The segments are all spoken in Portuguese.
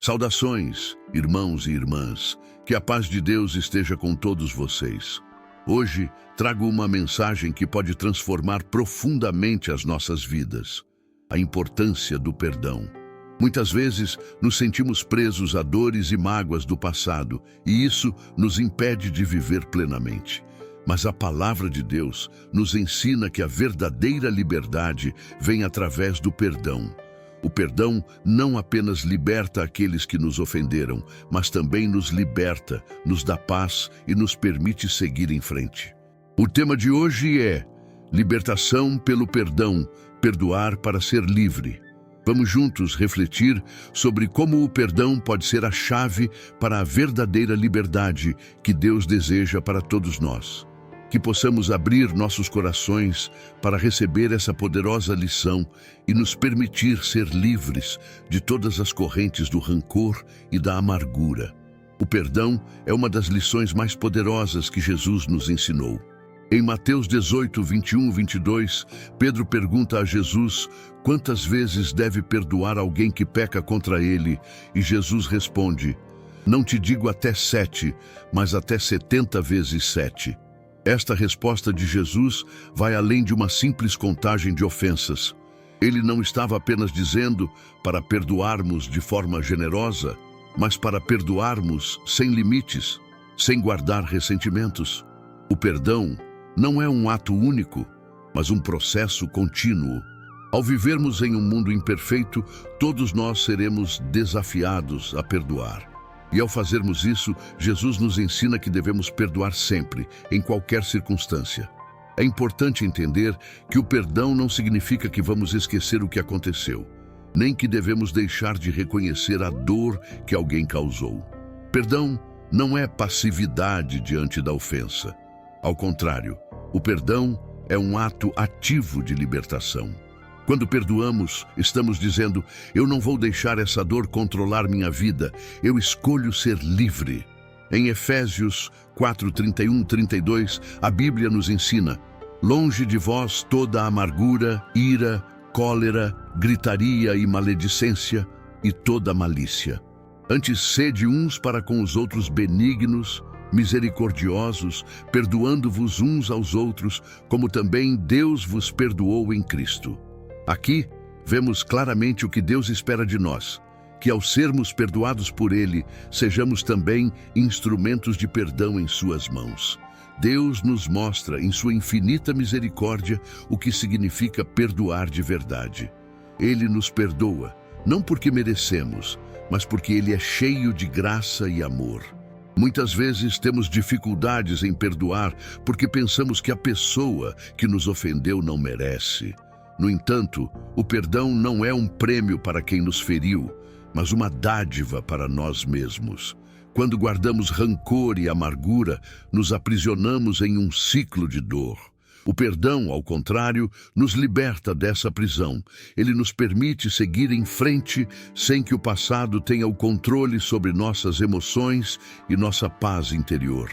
Saudações, irmãos e irmãs, que a paz de Deus esteja com todos vocês. Hoje trago uma mensagem que pode transformar profundamente as nossas vidas: a importância do perdão. Muitas vezes nos sentimos presos a dores e mágoas do passado, e isso nos impede de viver plenamente. Mas a palavra de Deus nos ensina que a verdadeira liberdade vem através do perdão. O perdão não apenas liberta aqueles que nos ofenderam, mas também nos liberta, nos dá paz e nos permite seguir em frente. O tema de hoje é libertação pelo perdão, perdoar para ser livre. Vamos juntos refletir sobre como o perdão pode ser a chave para a verdadeira liberdade que Deus deseja para todos nós. Que possamos abrir nossos corações para receber essa poderosa lição e nos permitir ser livres de todas as correntes do rancor e da amargura. O perdão é uma das lições mais poderosas que Jesus nos ensinou. Em Mateus 18, 21 e 22, Pedro pergunta a Jesus quantas vezes deve perdoar alguém que peca contra ele, e Jesus responde: "Não te digo até 7, mas até 70 vezes 7. Esta resposta de Jesus vai além de uma simples contagem de ofensas. Ele não estava apenas dizendo para perdoarmos de forma generosa, mas para perdoarmos sem limites, sem guardar ressentimentos. O perdão não é um ato único, mas um processo contínuo. Ao vivermos em um mundo imperfeito, todos nós seremos desafiados a perdoar. E ao fazermos isso, Jesus nos ensina que devemos perdoar sempre, em qualquer circunstância. É importante entender que o perdão não significa que vamos esquecer o que aconteceu, nem que devemos deixar de reconhecer a dor que alguém causou. Perdão não é passividade diante da ofensa. Ao contrário, o perdão é um ato ativo de libertação. Quando perdoamos, estamos dizendo: eu não vou deixar essa dor controlar minha vida, eu escolho ser livre. Em Efésios 4, 31, 32, a Bíblia nos ensina: longe de vós toda amargura, ira, cólera, gritaria e maledicência e toda malícia. Antes sede uns para com os outros benignos, misericordiosos, perdoando-vos uns aos outros, como também Deus vos perdoou em Cristo. Aqui, vemos claramente o que Deus espera de nós, que ao sermos perdoados por Ele, sejamos também instrumentos de perdão em suas mãos. Deus nos mostra, em sua infinita misericórdia, o que significa perdoar de verdade. Ele nos perdoa, não porque merecemos, mas porque Ele é cheio de graça e amor. Muitas vezes temos dificuldades em perdoar porque pensamos que a pessoa que nos ofendeu não merece. No entanto, o perdão não é um prêmio para quem nos feriu, mas uma dádiva para nós mesmos. Quando guardamos rancor e amargura, nos aprisionamos em um ciclo de dor. O perdão, ao contrário, nos liberta dessa prisão. Ele nos permite seguir em frente sem que o passado tenha o controle sobre nossas emoções e nossa paz interior.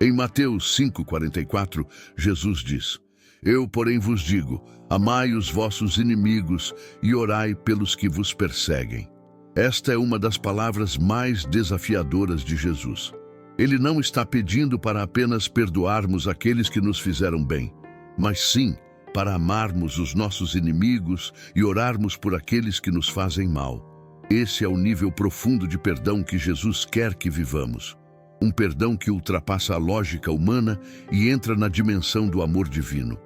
Em Mateus 5,44, Jesus diz: "Eu, porém, vos digo, amai os vossos inimigos e orai pelos que vos perseguem." Esta é uma das palavras mais desafiadoras de Jesus. Ele não está pedindo para apenas perdoarmos aqueles que nos fizeram bem, mas sim para amarmos os nossos inimigos e orarmos por aqueles que nos fazem mal. Esse é o nível profundo de perdão que Jesus quer que vivamos. Um perdão que ultrapassa a lógica humana e entra na dimensão do amor divino.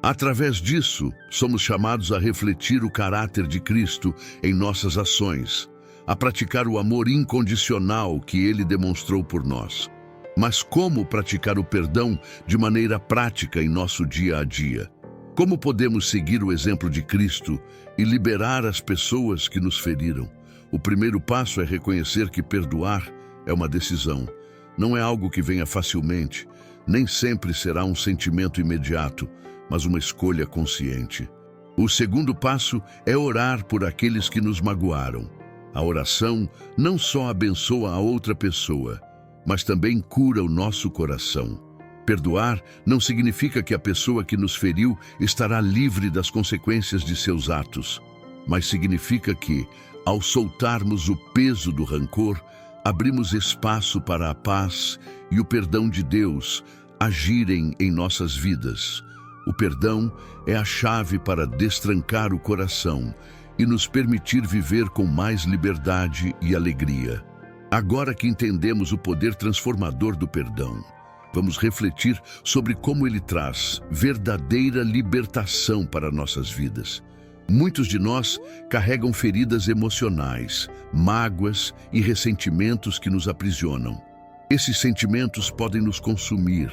Através disso, somos chamados a refletir o caráter de Cristo em nossas ações, a praticar o amor incondicional que Ele demonstrou por nós. Mas como praticar o perdão de maneira prática em nosso dia a dia? Como podemos seguir o exemplo de Cristo e liberar as pessoas que nos feriram? O primeiro passo é reconhecer que perdoar é uma decisão. Não é algo que venha facilmente, nem sempre será um sentimento imediato, mas uma escolha consciente. O segundo passo é orar por aqueles que nos magoaram. A oração não só abençoa a outra pessoa, mas também cura o nosso coração. Perdoar não significa que a pessoa que nos feriu estará livre das consequências de seus atos. mas significa que, ao soltarmos o peso do rancor, abrimos espaço para a paz e o perdão de Deus agirem em nossas vidas. O perdão é a chave para destrancar o coração e nos permitir viver com mais liberdade e alegria. Agora que entendemos o poder transformador do perdão, vamos refletir sobre como ele traz verdadeira libertação para nossas vidas. Muitos de nós carregam feridas emocionais, mágoas e ressentimentos que nos aprisionam. Esses sentimentos podem nos consumir,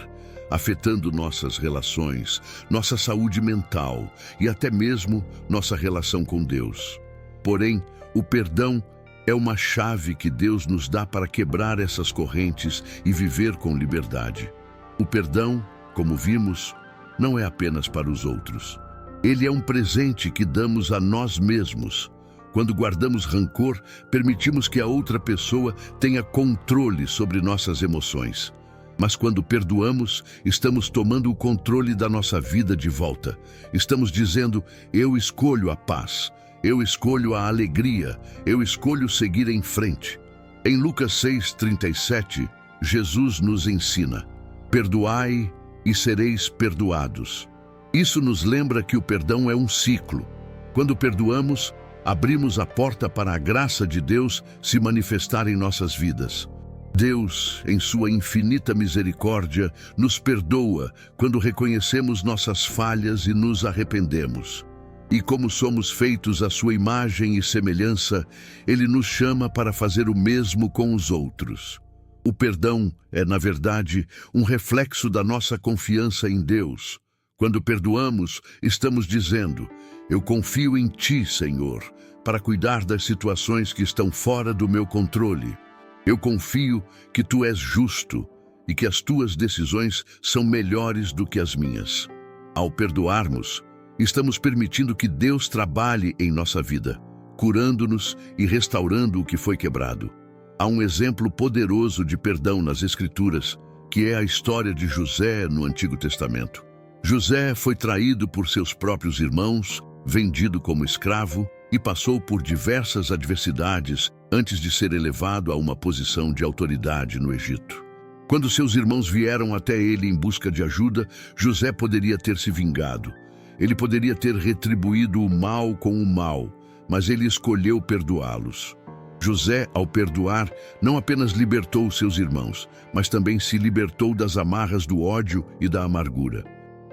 afetando nossas relações, nossa saúde mental e até mesmo nossa relação com Deus. Porém, o perdão é uma chave que Deus nos dá para quebrar essas correntes e viver com liberdade. O perdão, como vimos, não é apenas para os outros. Ele é um presente que damos a nós mesmos. Quando guardamos rancor, permitimos que a outra pessoa tenha controle sobre nossas emoções. Mas quando perdoamos, estamos tomando o controle da nossa vida de volta. Estamos dizendo, eu escolho a paz, eu escolho a alegria, eu escolho seguir em frente. Em Lucas 6:37, Jesus nos ensina, perdoai e sereis perdoados. Isso nos lembra que o perdão é um ciclo. Quando perdoamos, abrimos a porta para a graça de Deus se manifestar em nossas vidas. Deus, em sua infinita misericórdia, nos perdoa quando reconhecemos nossas falhas e nos arrependemos. E como somos feitos à sua imagem e semelhança, Ele nos chama para fazer o mesmo com os outros. O perdão é, na verdade, um reflexo da nossa confiança em Deus. Quando perdoamos, estamos dizendo, eu confio em Ti, Senhor, para cuidar das situações que estão fora do meu controle. Eu confio que Tu és justo e que as Tuas decisões são melhores do que as minhas. Ao perdoarmos, estamos permitindo que Deus trabalhe em nossa vida, curando-nos e restaurando o que foi quebrado. Há um exemplo poderoso de perdão nas Escrituras, que é a história de José no Antigo Testamento. José foi traído por seus próprios irmãos, vendido como escravo e passou por diversas adversidades antes de ser elevado a uma posição de autoridade no Egito. Quando seus irmãos vieram até ele em busca de ajuda, José poderia ter se vingado. Ele poderia ter retribuído o mal com o mal, mas ele escolheu perdoá-los. José, ao perdoar, não apenas libertou seus irmãos, mas também se libertou das amarras do ódio e da amargura.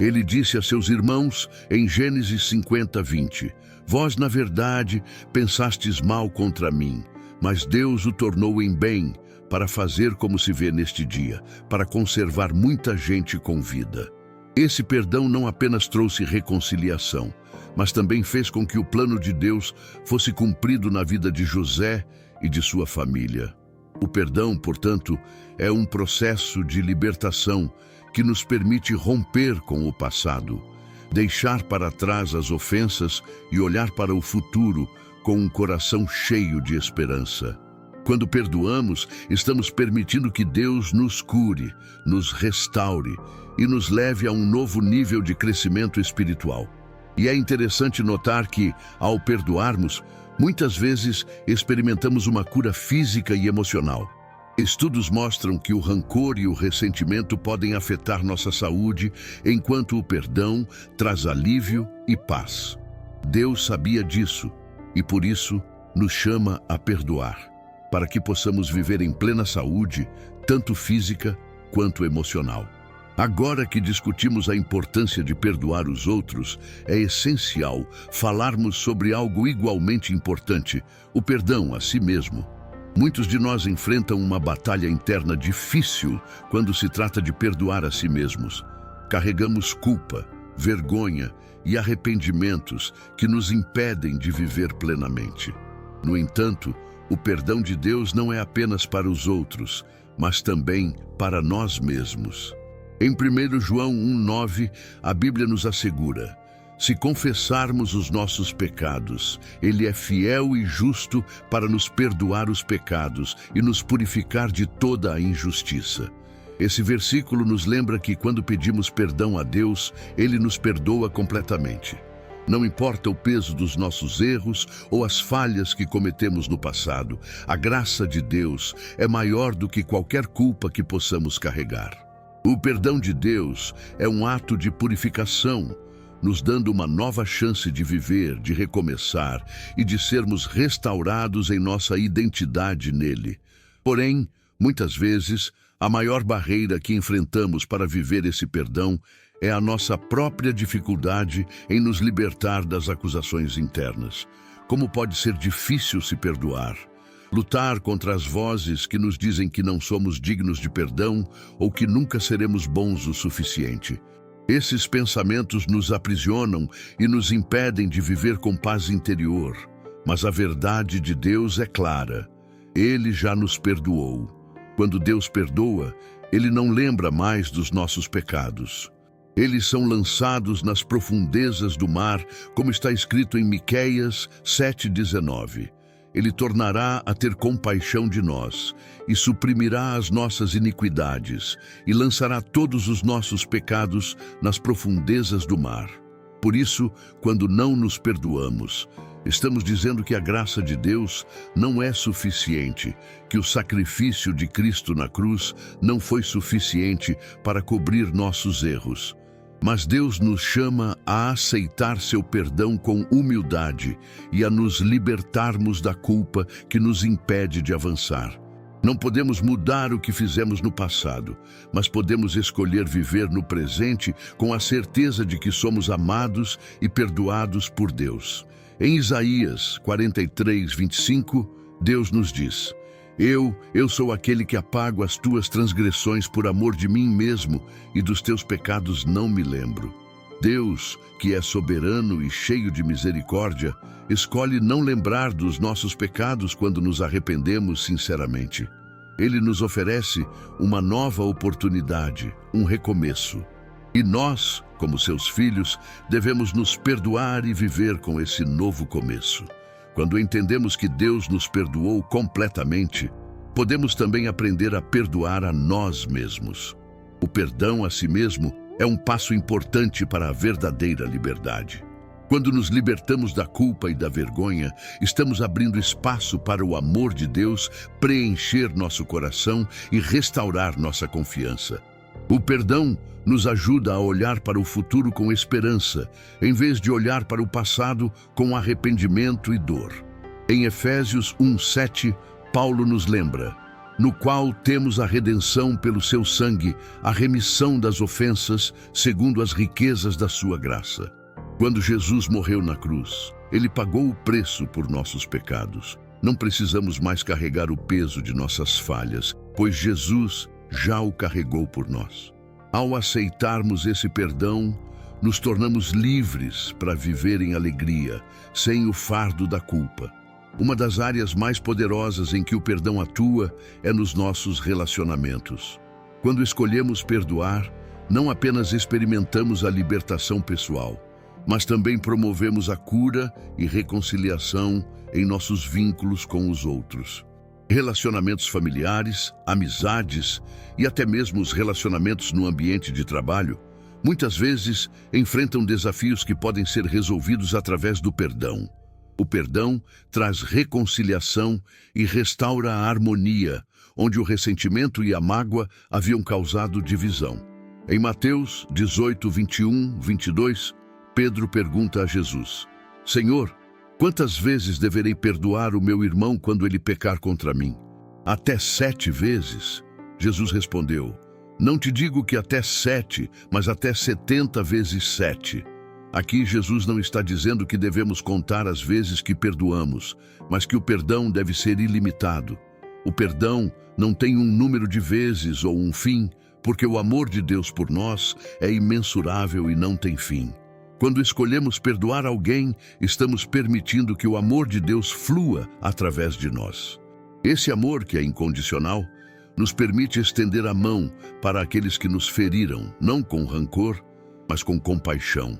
Ele disse a seus irmãos em Gênesis 50:20, vós, na verdade, pensastes mal contra mim, mas Deus o tornou em bem, para fazer como se vê neste dia, para conservar muita gente com vida. Esse perdão não apenas trouxe reconciliação, mas também fez com que o plano de Deus fosse cumprido na vida de José e de sua família. O perdão, portanto, é um processo de libertação que nos permite romper com o passado, deixar para trás as ofensas e olhar para o futuro com um coração cheio de esperança. Quando perdoamos, estamos permitindo que Deus nos cure, nos restaure e nos leve a um novo nível de crescimento espiritual. E é interessante notar que, ao perdoarmos, muitas vezes experimentamos uma cura física e emocional. Estudos mostram que o rancor e o ressentimento podem afetar nossa saúde, enquanto o perdão traz alívio e paz. Deus sabia disso e, por isso, nos chama a perdoar, para que possamos viver em plena saúde, tanto física quanto emocional. Agora que discutimos a importância de perdoar os outros, é essencial falarmos sobre algo igualmente importante, o perdão a si mesmo. Muitos de nós enfrentam uma batalha interna difícil quando se trata de perdoar a si mesmos. Carregamos culpa, vergonha e arrependimentos que nos impedem de viver plenamente. No entanto, o perdão de Deus não é apenas para os outros, mas também para nós mesmos. Em 1 João 1:9, a Bíblia nos assegura: se confessarmos os nossos pecados, Ele é fiel e justo para nos perdoar os pecados e nos purificar de toda a injustiça. Esse versículo nos lembra que quando pedimos perdão a Deus, Ele nos perdoa completamente. Não importa o peso dos nossos erros ou as falhas que cometemos no passado, a graça de Deus é maior do que qualquer culpa que possamos carregar. O perdão de Deus é um ato de purificação, nos dando uma nova chance de viver, de recomeçar e de sermos restaurados em nossa identidade nele. Porém, muitas vezes, a maior barreira que enfrentamos para viver esse perdão é a nossa própria dificuldade em nos libertar das acusações internas. Como pode ser difícil se perdoar? Lutar contra as vozes que nos dizem que não somos dignos de perdão ou que nunca seremos bons o suficiente. Esses pensamentos nos aprisionam e nos impedem de viver com paz interior. Mas a verdade de Deus é clara. Ele já nos perdoou. Quando Deus perdoa, Ele não lembra mais dos nossos pecados. Eles são lançados nas profundezas do mar, como está escrito em Miqueias 7,19. Ele tornará a ter compaixão de nós, e suprimirá as nossas iniquidades, e lançará todos os nossos pecados nas profundezas do mar. Por isso, quando não nos perdoamos, estamos dizendo que a graça de Deus não é suficiente, que o sacrifício de Cristo na cruz não foi suficiente para cobrir nossos erros. Mas Deus nos chama a aceitar seu perdão com humildade e a nos libertarmos da culpa que nos impede de avançar. Não podemos mudar o que fizemos no passado, mas podemos escolher viver no presente com a certeza de que somos amados e perdoados por Deus. Em Isaías 43:25, Deus nos diz: Eu sou aquele que apago as tuas transgressões por amor de mim mesmo, e dos teus pecados não me lembro. Deus, que é soberano e cheio de misericórdia, escolhe não lembrar dos nossos pecados quando nos arrependemos sinceramente. Ele nos oferece uma nova oportunidade, um recomeço. E nós, como seus filhos, devemos nos perdoar e viver com esse novo começo. Quando entendemos que Deus nos perdoou completamente, podemos também aprender a perdoar a nós mesmos. O perdão a si mesmo é um passo importante para a verdadeira liberdade. Quando nos libertamos da culpa e da vergonha, estamos abrindo espaço para o amor de Deus preencher nosso coração e restaurar nossa confiança. O perdão nos ajuda a olhar para o futuro com esperança, em vez de olhar para o passado com arrependimento e dor. Em Efésios 1:7, Paulo nos lembra: no qual temos a redenção pelo seu sangue, a remissão das ofensas, segundo as riquezas da sua graça. Quando Jesus morreu na cruz, ele pagou o preço por nossos pecados. Não precisamos mais carregar o peso de nossas falhas, pois Jesus já o carregou por nós. Ao aceitarmos esse perdão, nos tornamos livres para viver em alegria, sem o fardo da culpa. Uma das áreas mais poderosas em que o perdão atua é nos nossos relacionamentos. Quando escolhemos perdoar, não apenas experimentamos a libertação pessoal, mas também promovemos a cura e reconciliação em nossos vínculos com os outros. Relacionamentos familiares, amizades e até mesmo os relacionamentos no ambiente de trabalho, muitas vezes enfrentam desafios que podem ser resolvidos através do perdão. O perdão traz reconciliação e restaura a harmonia, onde o ressentimento e a mágoa haviam causado divisão. Em Mateus 18, 21, 22, Pedro pergunta a Jesus: Senhor, quantas vezes deverei perdoar o meu irmão quando ele pecar contra mim? Até 7 vezes? Jesus respondeu: Não te digo que até 7, mas até 70 vezes 7. Aqui Jesus não está dizendo que devemos contar as vezes que perdoamos, mas que o perdão deve ser ilimitado. O perdão não tem um número de vezes ou um fim, porque o amor de Deus por nós é imensurável e não tem fim. Quando escolhemos perdoar alguém, estamos permitindo que o amor de Deus flua através de nós. Esse amor, que é incondicional, nos permite estender a mão para aqueles que nos feriram, não com rancor, mas com compaixão.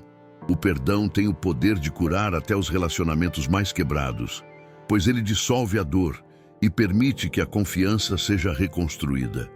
O perdão tem o poder de curar até os relacionamentos mais quebrados, pois ele dissolve a dor e permite que a confiança seja reconstruída.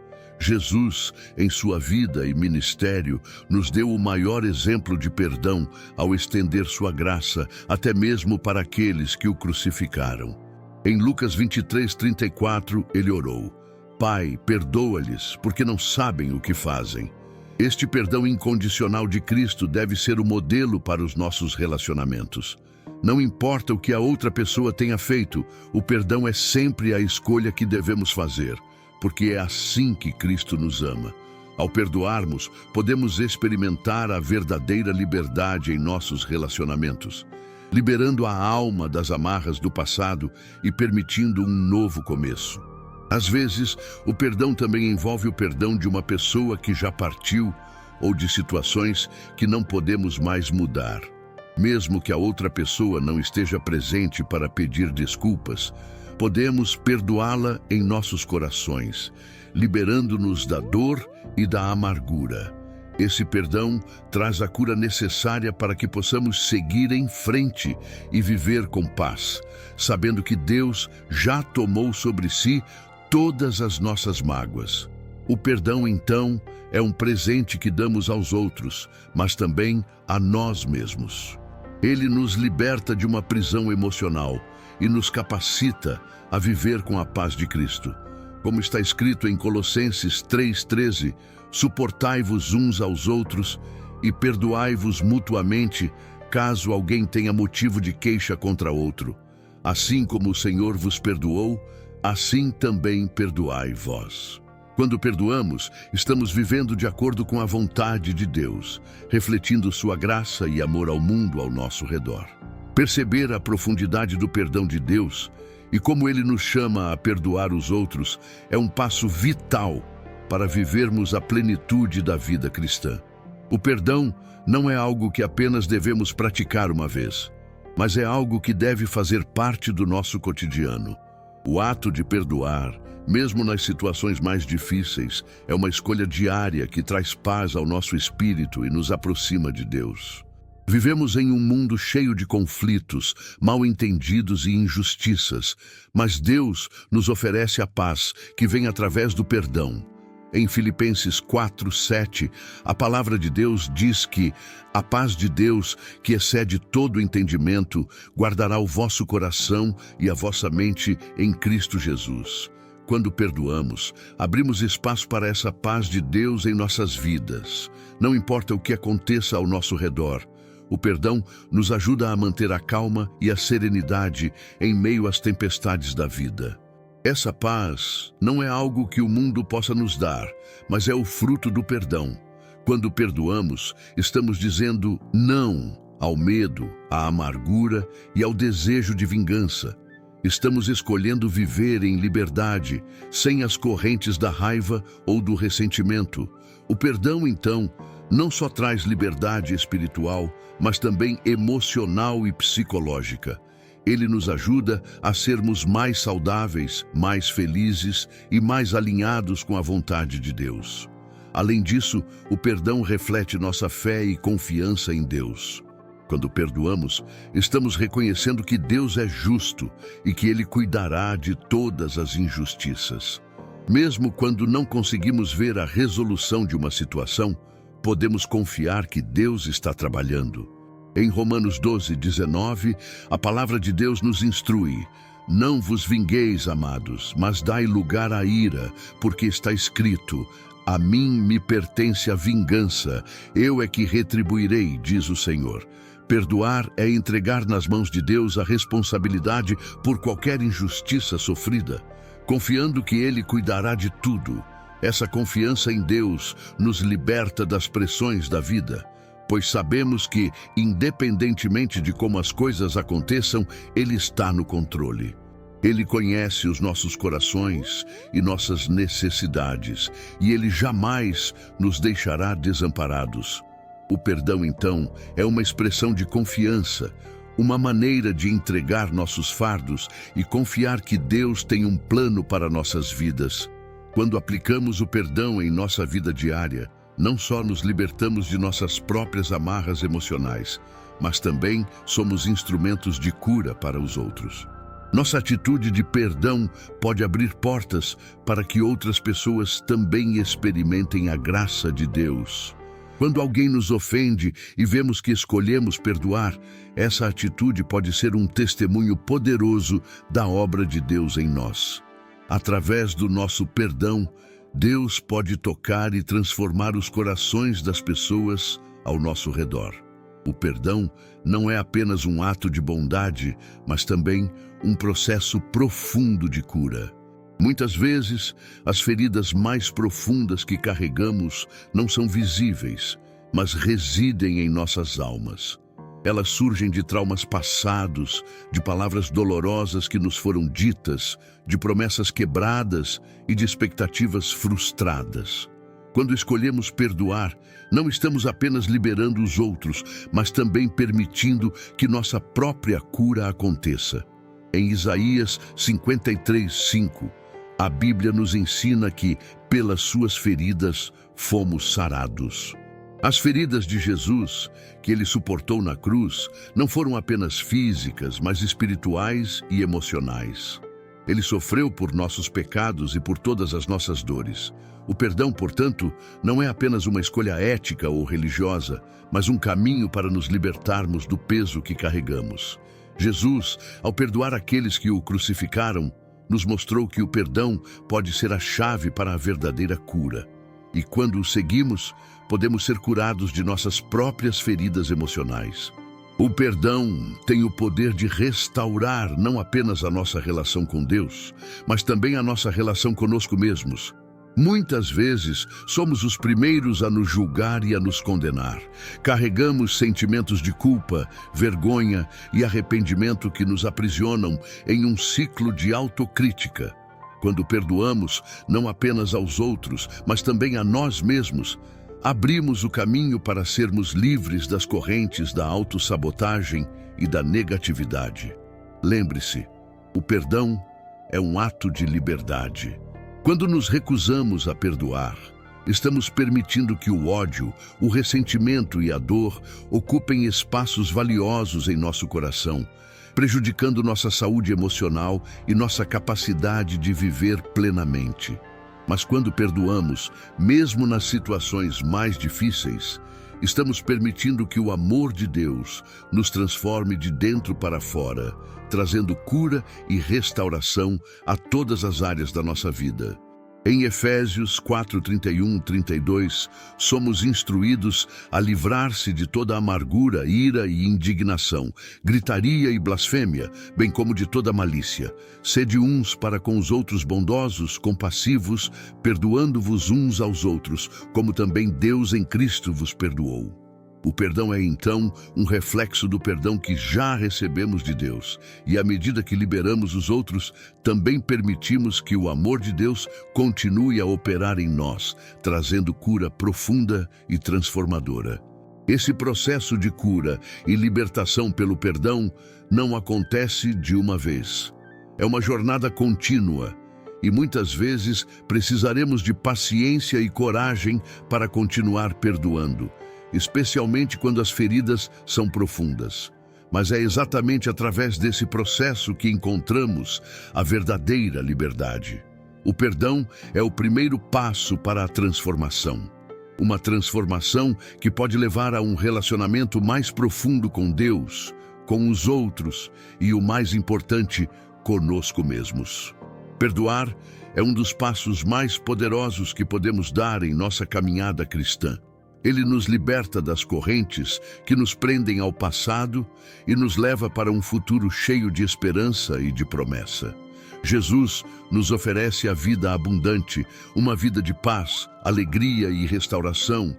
Jesus, em sua vida e ministério, nos deu o maior exemplo de perdão ao estender sua graça até mesmo para aqueles que o crucificaram. Em Lucas 23:34, ele orou: Pai, perdoa-lhes, porque não sabem o que fazem. Este perdão incondicional de Cristo deve ser o modelo para os nossos relacionamentos. Não importa o que a outra pessoa tenha feito, o perdão é sempre a escolha que devemos fazer, porque é assim que Cristo nos ama. Ao perdoarmos, podemos experimentar a verdadeira liberdade em nossos relacionamentos, liberando a alma das amarras do passado e permitindo um novo começo. Às vezes, o perdão também envolve o perdão de uma pessoa que já partiu ou de situações que não podemos mais mudar. Mesmo que a outra pessoa não esteja presente para pedir desculpas, podemos perdoá-la em nossos corações, liberando-nos da dor e da amargura. Esse perdão traz a cura necessária para que possamos seguir em frente e viver com paz, sabendo que Deus já tomou sobre si todas as nossas mágoas. O perdão, então, é um presente que damos aos outros, mas também a nós mesmos. Ele nos liberta de uma prisão emocional e nos capacita a viver com a paz de Cristo. Como está escrito em Colossenses 3:13, suportai-vos uns aos outros e perdoai-vos mutuamente, caso alguém tenha motivo de queixa contra outro. Assim como o Senhor vos perdoou, assim também perdoai vós. Quando perdoamos, estamos vivendo de acordo com a vontade de Deus, refletindo sua graça e amor ao mundo ao nosso redor. Perceber a profundidade do perdão de Deus e como Ele nos chama a perdoar os outros é um passo vital para vivermos a plenitude da vida cristã. O perdão não é algo que apenas devemos praticar uma vez, mas é algo que deve fazer parte do nosso cotidiano. O ato de perdoar, mesmo nas situações mais difíceis, é uma escolha diária que traz paz ao nosso espírito e nos aproxima de Deus. Vivemos em um mundo cheio de conflitos, mal-entendidos e injustiças, mas Deus nos oferece a paz que vem através do perdão. Em Filipenses 4:7, a palavra de Deus diz que a paz de Deus, que excede todo entendimento, guardará o vosso coração e a vossa mente em Cristo Jesus. Quando perdoamos, abrimos espaço para essa paz de Deus em nossas vidas. Não importa o que aconteça ao nosso redor, o perdão nos ajuda a manter a calma e a serenidade em meio às tempestades da vida. Essa paz não é algo que o mundo possa nos dar, mas é o fruto do perdão. Quando perdoamos, estamos dizendo não ao medo, à amargura e ao desejo de vingança. Estamos escolhendo viver em liberdade, sem as correntes da raiva ou do ressentimento. O perdão, então, não só traz liberdade espiritual, mas também emocional e psicológica. Ele nos ajuda a sermos mais saudáveis, mais felizes e mais alinhados com a vontade de Deus. Além disso, o perdão reflete nossa fé e confiança em Deus. Quando perdoamos, estamos reconhecendo que Deus é justo e que Ele cuidará de todas as injustiças. Mesmo quando não conseguimos ver a resolução de uma situação, podemos confiar que Deus está trabalhando. Em Romanos 12:19, a palavra de Deus nos instrui: não vos vingueis, amados, mas dai lugar à ira, porque está escrito: a mim me pertence a vingança, eu é que retribuirei, diz o Senhor. Perdoar é entregar nas mãos de Deus a responsabilidade por qualquer injustiça sofrida, confiando que Ele cuidará de tudo. Essa confiança em Deus nos liberta das pressões da vida, pois sabemos que, independentemente de como as coisas aconteçam, Ele está no controle. Ele conhece os nossos corações e nossas necessidades, e Ele jamais nos deixará desamparados. O perdão, então, é uma expressão de confiança, uma maneira de entregar nossos fardos e confiar que Deus tem um plano para nossas vidas. Quando aplicamos o perdão em nossa vida diária, não só nos libertamos de nossas próprias amarras emocionais, mas também somos instrumentos de cura para os outros. Nossa atitude de perdão pode abrir portas para que outras pessoas também experimentem a graça de Deus. Quando alguém nos ofende e vemos que escolhemos perdoar, essa atitude pode ser um testemunho poderoso da obra de Deus em nós. Através do nosso perdão, Deus pode tocar e transformar os corações das pessoas ao nosso redor. O perdão não é apenas um ato de bondade, mas também um processo profundo de cura. Muitas vezes, as feridas mais profundas que carregamos não são visíveis, mas residem em nossas almas. Elas surgem de traumas passados, de palavras dolorosas que nos foram ditas, de promessas quebradas e de expectativas frustradas. Quando escolhemos perdoar, não estamos apenas liberando os outros, mas também permitindo que nossa própria cura aconteça. Em Isaías 53:5, a Bíblia nos ensina que, pelas suas feridas, fomos sarados. As feridas de Jesus, que ele suportou na cruz, não foram apenas físicas, mas espirituais e emocionais. Ele sofreu por nossos pecados e por todas as nossas dores. O perdão, portanto, não é apenas uma escolha ética ou religiosa, mas um caminho para nos libertarmos do peso que carregamos. Jesus, ao perdoar aqueles que o crucificaram, nos mostrou que o perdão pode ser a chave para a verdadeira cura. E quando o seguimos, podemos ser curados de nossas próprias feridas emocionais. O perdão tem o poder de restaurar não apenas a nossa relação com Deus, mas também a nossa relação conosco mesmos. Muitas vezes, somos os primeiros a nos julgar e a nos condenar. Carregamos sentimentos de culpa, vergonha e arrependimento que nos aprisionam em um ciclo de autocrítica. Quando perdoamos, não apenas aos outros, mas também a nós mesmos, abrimos o caminho para sermos livres das correntes da autossabotagem e da negatividade. Lembre-se, o perdão é um ato de liberdade. Quando nos recusamos a perdoar, estamos permitindo que o ódio, o ressentimento e a dor ocupem espaços valiosos em nosso coração, prejudicando nossa saúde emocional e nossa capacidade de viver plenamente. Mas quando perdoamos, mesmo nas situações mais difíceis, estamos permitindo que o amor de Deus nos transforme de dentro para fora, trazendo cura e restauração a todas as áreas da nossa vida. Em Efésios 4:31-32, somos instruídos a livrar-se de toda amargura, ira e indignação, gritaria e blasfêmia, bem como de toda malícia. Sede uns para com os outros bondosos, compassivos, perdoando-vos uns aos outros, como também Deus em Cristo vos perdoou. O perdão é, então, um reflexo do perdão que já recebemos de Deus. E à medida que liberamos os outros, também permitimos que o amor de Deus continue a operar em nós, trazendo cura profunda e transformadora. Esse processo de cura e libertação pelo perdão não acontece de uma vez. É uma jornada contínua. E muitas vezes precisaremos de paciência e coragem para continuar perdoando, especialmente quando as feridas são profundas. Mas é exatamente através desse processo que encontramos a verdadeira liberdade. O perdão é o primeiro passo para a transformação. Uma transformação que pode levar a um relacionamento mais profundo com Deus, com os outros e, o mais importante, conosco mesmos. Perdoar é um dos passos mais poderosos que podemos dar em nossa caminhada cristã. Ele nos liberta das correntes que nos prendem ao passado e nos leva para um futuro cheio de esperança e de promessa. Jesus nos oferece a vida abundante, uma vida de paz, alegria e restauração,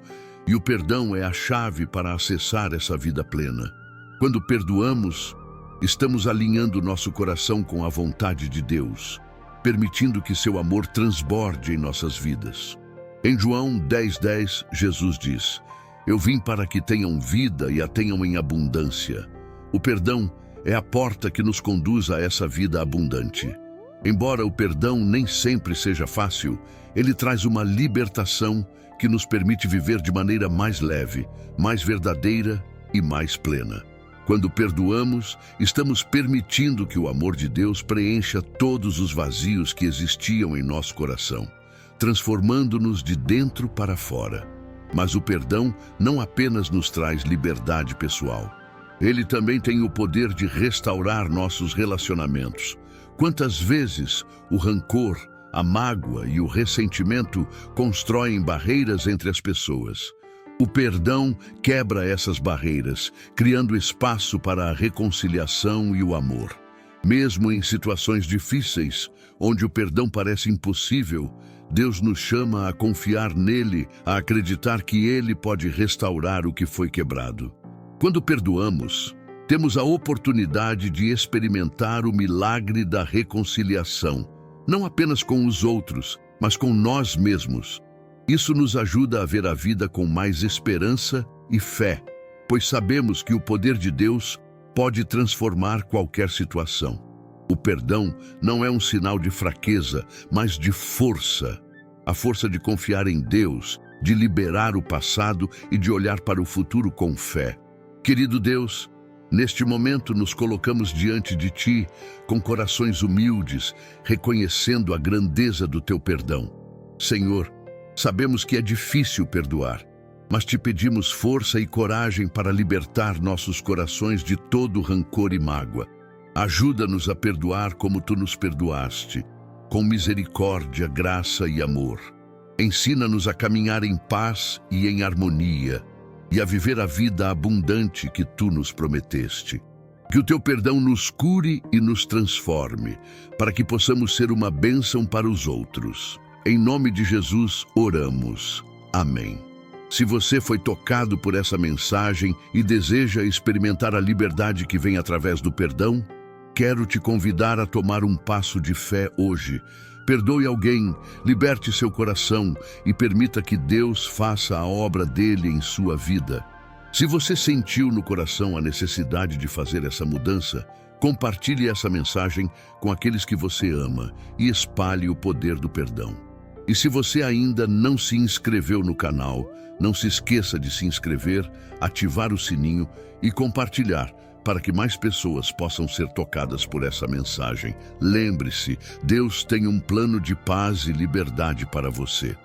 e o perdão é a chave para acessar essa vida plena. Quando perdoamos, estamos alinhando nosso coração com a vontade de Deus, permitindo que seu amor transborde em nossas vidas. Em João 10:10, Jesus diz: Eu vim para que tenham vida e a tenham em abundância. O perdão é a porta que nos conduz a essa vida abundante. Embora o perdão nem sempre seja fácil, ele traz uma libertação que nos permite viver de maneira mais leve, mais verdadeira e mais plena. Quando perdoamos, estamos permitindo que o amor de Deus preencha todos os vazios que existiam em nosso coração, transformando-nos de dentro para fora. Mas o perdão não apenas nos traz liberdade pessoal. Ele também tem o poder de restaurar nossos relacionamentos. Quantas vezes o rancor, a mágoa e o ressentimento constroem barreiras entre as pessoas? O perdão quebra essas barreiras, criando espaço para a reconciliação e o amor. Mesmo em situações difíceis, onde o perdão parece impossível, Deus nos chama a confiar nele, a acreditar que ele pode restaurar o que foi quebrado. Quando perdoamos, temos a oportunidade de experimentar o milagre da reconciliação, não apenas com os outros, mas com nós mesmos. Isso nos ajuda a ver a vida com mais esperança e fé, pois sabemos que o poder de Deus pode transformar qualquer situação. O perdão não é um sinal de fraqueza, mas de força. A força de confiar em Deus, de liberar o passado e de olhar para o futuro com fé. Querido Deus, neste momento nos colocamos diante de Ti, com corações humildes, reconhecendo a grandeza do Teu perdão. Senhor, sabemos que é difícil perdoar, mas Te pedimos força e coragem para libertar nossos corações de todo rancor e mágoa. Ajuda-nos a perdoar como Tu nos perdoaste, com misericórdia, graça e amor. Ensina-nos a caminhar em paz e em harmonia, e a viver a vida abundante que Tu nos prometeste. Que o Teu perdão nos cure e nos transforme, para que possamos ser uma bênção para os outros. Em nome de Jesus, oramos. Amém. Se você foi tocado por essa mensagem e deseja experimentar a liberdade que vem através do perdão, quero te convidar a tomar um passo de fé hoje. Perdoe alguém, liberte seu coração e permita que Deus faça a obra dele em sua vida. Se você sentiu no coração a necessidade de fazer essa mudança, compartilhe essa mensagem com aqueles que você ama e espalhe o poder do perdão. E se você ainda não se inscreveu no canal, não se esqueça de se inscrever, ativar o sininho e compartilhar, para que mais pessoas possam ser tocadas por essa mensagem. Lembre-se, Deus tem um plano de paz e liberdade para você.